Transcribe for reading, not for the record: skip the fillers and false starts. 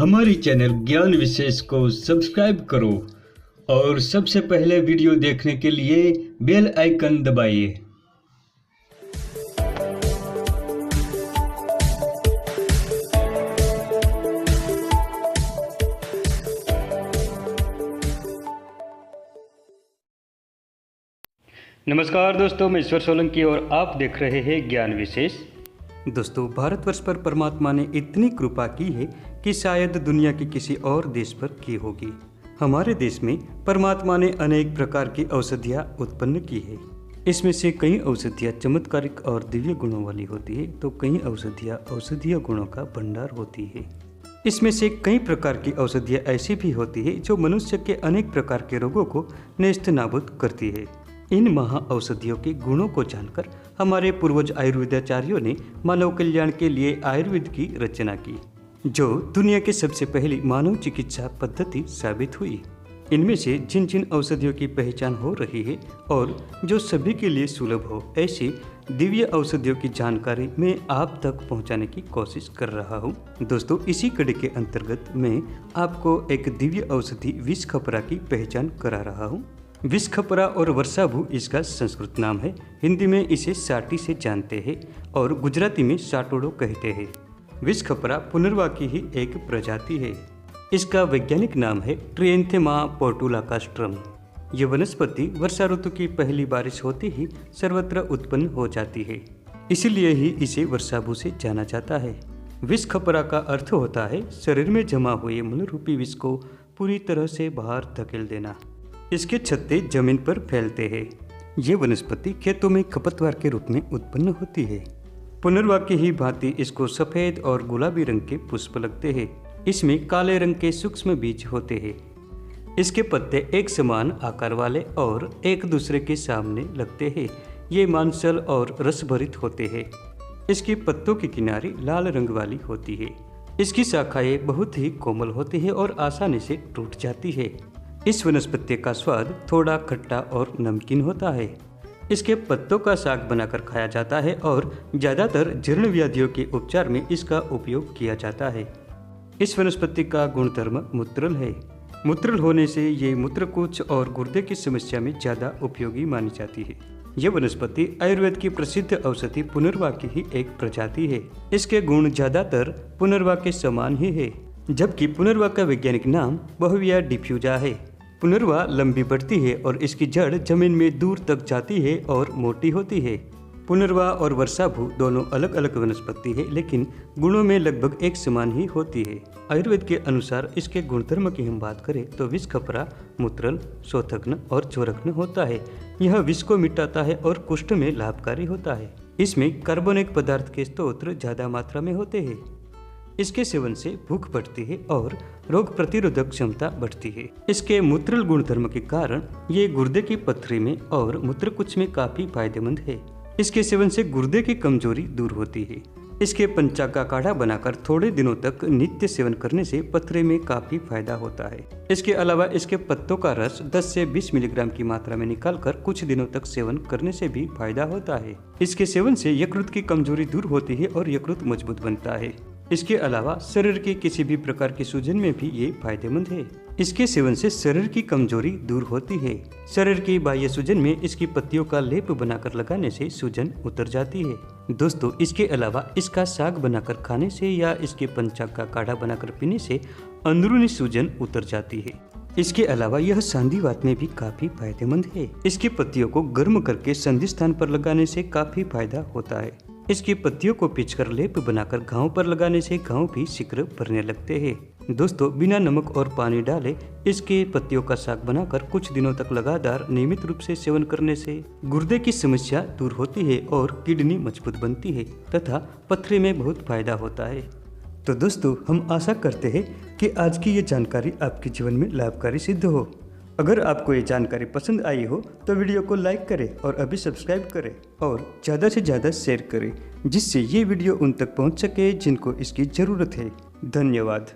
हमारे चैनल ज्ञान विशेष को सब्सक्राइब करो और सबसे पहले वीडियो देखने के लिए बेल आइकन दबाइए। नमस्कार दोस्तों, मैं ईश्वर सोलंकी और आप देख रहे हैं ज्ञान विशेष। दोस्तों, भारतवर्ष पर परमात्मा ने इतनी कृपा की है कि शायद दुनिया के किसी और देश पर की होगी। हमारे देश में परमात्मा ने अनेक प्रकार की औषधियाँ उत्पन्न की है। इसमें से कई औषधियाँ चमत्कारिक और दिव्य गुणों वाली होती है, तो कई औषधियाँ औषधीय गुणों का भंडार होती है। इसमें से कई प्रकार की औषधियाँ ऐसी भी होती है जो मनुष्य के अनेक प्रकार के रोगों को नेस्त नाबूद करती है। इन महा औषधियों के गुणों को जानकर हमारे पूर्वज आयुर्वेदाचार्यों ने मानव कल्याण के लिए आयुर्वेद की रचना की, जो दुनिया की सबसे पहली मानव चिकित्सा पद्धति साबित हुई। इनमें से जिन जिन औषधियों की पहचान हो रही है और जो सभी के लिए सुलभ हो, ऐसी दिव्य औषधियों की जानकारी मैं आप तक पहुंचाने की कोशिश कर रहा हूं। दोस्तों, इसी कड़ी के अंतर्गत मैं आपको एक दिव्य औषधि विषखपरा की पहचान करा रहा हूं। विषखपरा और वर्षाभू इसका संस्कृत नाम है। हिंदी में इसे साटी से जानते हैं और गुजराती में साटोड़ो कहते हैं। विषखपरा पुनर्वा की ही एक प्रजाति है। इसका वैज्ञानिक नाम है ट्रिएंथेमा पोर्टुलाकास्ट्रम। ये वनस्पति वर्षा ऋतु की पहली बारिश होते ही सर्वत्र उत्पन्न हो जाती है, इसलिए ही इसे वर्षाभू से जाना जाता है। विषखपरा का अर्थ होता है शरीर में जमा हुए मूल रूपी विष को पूरी तरह से बाहर धकेल देना। इसके छत्ते जमीन पर फैलते हैं। ये वनस्पति खेतों में खपतवार के रूप में उत्पन्न होती है। पुनर्वा की ही भांति इसको सफेद और गुलाबी रंग के पुष्प लगते हैं। इसमें काले रंग के सूक्ष्म बीज होते हैं। इसके पत्ते एक समान आकार वाले और एक दूसरे के सामने लगते हैं। ये मांसल और रसभरित होते हैं। इसकी पत्तों की किनारी लाल रंग वाली होती है। इसकी शाखाएं बहुत ही कोमल होती है और आसानी से टूट जाती है। इस वनस्पति का स्वाद थोड़ा खट्टा और नमकीन होता है। इसके पत्तों का साग बनाकर खाया जाता है और ज़्यादातर जीर्ण व्याधियों के उपचार में इसका उपयोग किया जाता है। इस वनस्पति का गुणधर्म मूत्रल है। मूत्रल होने से ये मूत्रकूच और गुर्दे की समस्या में ज़्यादा उपयोगी मानी जाती है। यह वनस्पति आयुर्वेद की प्रसिद्ध औषधि पुनर्वा की ही एक प्रजाति है। इसके गुण ज़्यादातर पुनर्वा के समान ही है, जबकि पुनर्वा का वैज्ञानिक नाम बहुविया डिफ्यूजा है। पुनर्वा लंबी बढ़ती है और इसकी जड़ जमीन में दूर तक जाती है और मोटी होती है। पुनर्वा और वर्षाभू दोनों अलग अलग वनस्पति है, लेकिन गुणों में लगभग एक समान ही होती है। आयुर्वेद के अनुसार इसके गुणधर्म की हम बात करें तो विषखपरा मूत्रल, शोथग्न और ज्वरग्न होता है। यह विष को मिटाता है और कुष्ठ में लाभकारी होता है। इसमें कार्बनिक पदार्थ के स्रोत ज़्यादा मात्रा में होते हैं। इसके सेवन से भूख बढ़ती है और रोग प्रतिरोधक क्षमता बढ़ती है। इसके मूत्रल गुणधर्म के कारण ये गुर्दे की पथरी में और मूत्रकुच में काफी फायदेमंद है। इसके सेवन से गुर्दे की कमजोरी दूर होती है। इसके पंचा का काढ़ा बनाकर थोड़े दिनों तक नित्य सेवन करने से पथरी में काफी फायदा होता है। इसके अलावा इसके पत्तों का रस 10 से 20 मिलीग्राम की मात्रा में निकालकर कुछ दिनों तक सेवन करने से भी फायदा होता है। इसके सेवन से यकृत की कमजोरी दूर होती है और यकृत मजबूत बनता है। इसके अलावा शरीर की किसी भी प्रकार की सूजन में भी ये फायदेमंद है। इसके सेवन से शरीर की कमजोरी दूर होती है। शरीर की बाह्य सूजन में इसकी पत्तियों का लेप बनाकर लगाने से सूजन उतर जाती है। दोस्तों, इसके अलावा इसका साग बनाकर खाने से या इसके पंचाक का काढ़ा बनाकर पीने से अंदरूनी सूजन उतर जाती है। इसके अलावा यह संधिवात में भी काफी फायदेमंद है। इसकी पत्तियों को गर्म करके संधि स्थान पर लगाने से काफी फायदा होता है। इसकी पत्तियों को पीसकर लेप बनाकर घाव पर लगाने से घाव भी शीघ्र भरने लगते हैं। दोस्तों, बिना नमक और पानी डाले इसके पत्तियों का साग बनाकर कुछ दिनों तक लगातार नियमित रूप से सेवन करने से गुर्दे की समस्या दूर होती है और किडनी मजबूत बनती है तथा पथरी में बहुत फायदा होता है। तो दोस्तों, हम आशा करते हैं कि आज की ये जानकारी आपके जीवन में लाभकारी सिद्ध हो। अगर आपको ये जानकारी पसंद आई हो तो वीडियो को लाइक करें और अभी सब्सक्राइब करें और ज़्यादा से ज़्यादा शेयर करें, जिससे ये वीडियो उन तक पहुंच सके जिनको इसकी ज़रूरत है। धन्यवाद।